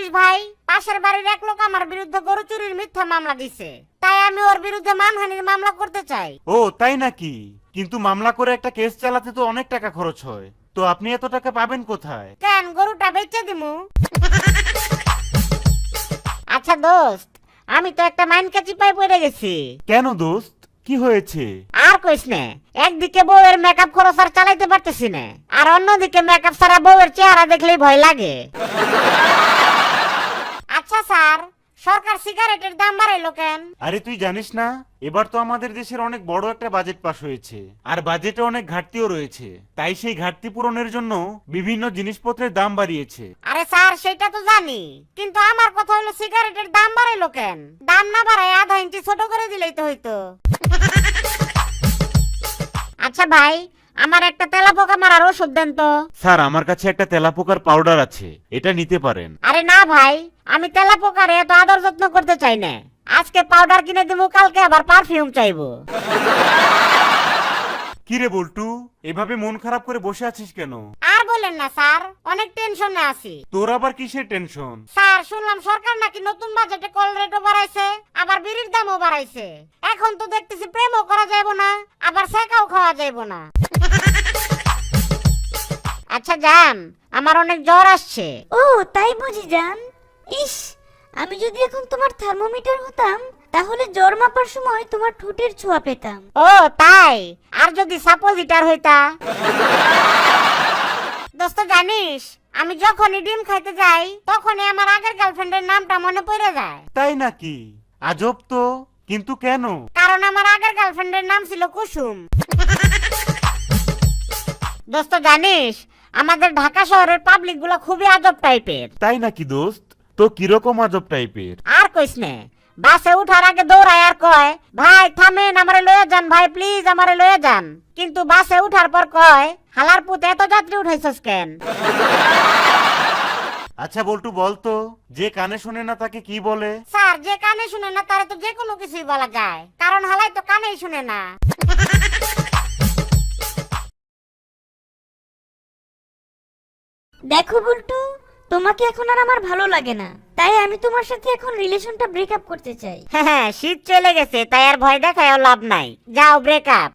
জানিস ভাই, পাশের বাড়ির এক লোক আমার বিরুদ্ধে গরু চুরির মিথ্যা মামলা দিছে, তাই আমি ওর বিরুদ্ধে মানহানির মামলা করতে চাই। ও তাই নাকি? কিন্তু মামলা করে একটা কেস চালাতে তো অনেক টাকা খরচ হয়, তো আপনি এত টাকা পাবেন কোথায়? কেন, গরুটা বেচে দিমু? আচ্ছা দোস্ত, আমি তো একটা মাইন কাচি পাই পড়ে গেছি। কেন দোস্ত, কি হয়েছে? আর কইস না, একদিকে বউয়ের মেকআপ খরচ আর চালাইতে পারতেছি না, আর অন্যদিকে মেকআপ ছাড়া বউয়ের চেহারা দেখলেই ভয় লাগে। আচ্ছা স্যার, সরকার সিগারেটের দাম বাড়াইলো কেন? আরে তুই জানিস না, এবার তো আমাদের দেশের অনেক বড় একটা বাজেট পাস হয়েছে, আর বাজেটে অনেক ঘাটতিও রয়েছে, তাই সেই ঘাটতি পূরণের জন্য বিভিন্ন জিনিসপত্রের দাম বাড়িয়েছে। আরে স্যার, সেটা তো জানি, কিন্তু আমার কথা হলো সিগারেটের দাম বাড়াইলো কেন? দাম না বাড়ায় আধা ইঞ্চি ছোট করে দিলেই তো হইতো। আচ্ছা ভাই, আমার একটা তেলাপোকা মারার ওষুধ দেন তো। স্যার, আমার কাছে একটা তেলাপোকার পাউডার আছে, এটা নিতে পারেন। আরে না ভাই, আমি তেলাপোকারে এত আদর যত্ন করতে চাই না। আজকে পাউডার কিনে দেবো, কালকে আবার পারফিউম চাইবো। কিরে বল্টু, এভাবে মন খারাপ করে বসে আছিস কেন? আর বলেন না স্যার, অনেক টেনশনে আছি। তোর আবার কিসের টেনশন? স্যার, শুনলাম সরকার নাকি নতুন বাজেটে কল রেটও বাড়াইছে, আবার বিড়ির দামও বাড়াইছে। এখন তো দেখতেছি প্রেমও করা যাইবো না, আবার সেকাও খাওয়া যাইবো না। আচ্ছা জান, আমার অনেক জ্বর আসছে। ও তাই বুঝি জান। ইস, আমি যদি এখন তোমার থার্মোমিটার হতাম তাহলে জ্বর মাপার সময় তোমার ঠোঁটের ছোঁয়া পেতাম। ও তাই? আর যদি সাপোজিটার হইতা? দোস্ত জানিস, আমি যখনই ডিম খাইতে যাই তখনই আমার আগের গার্লফ্রেন্ডের নামটা মনে পড়ে যায়। তাই নাকি? আজব তো, কিন্তু কেন? কারণ আমার আগের গার্লফ্রেন্ডের নাম ছিল কুসুম। দোস্ত জানিস, আমাদের ঢাকা শহরের পাবলিক গুলো খুবই আজব টাইপের। তাই নাকি দোস্ত? তো কিরকম আজব টাইপের? আর কইস না, বাসে উঠার আগে দৌড়ায় আর কয়, ভাই থামেন, আমারে লয়ে যান, ভাই প্লিজ আমারে লয়ে যান। কিন্তু বাসে উঠার পর কয়, হালার পুত এত যাত্রী উঠাইছস কেন? আচ্ছা বল্টু, বলতো, যে কানে শোনে না তাকে কি বলে? স্যার, যে কানে শুনে না তারে তো যে কোনো কিছুই বলা যায়, কারণ হালাই তো কানেই শুনে না। দেখো বল্টু, তোমাকে এখন আর আমার ভালো লাগে না, তাই আমি তোমার সাথে এখন রিলেশনটা ব্রেকআপ করতে চাই। হ্যাঁ, শীত চলে গেছে, তাই আর ভয় দেখায়ও লাভ নাই, যাও ব্রেকআপ।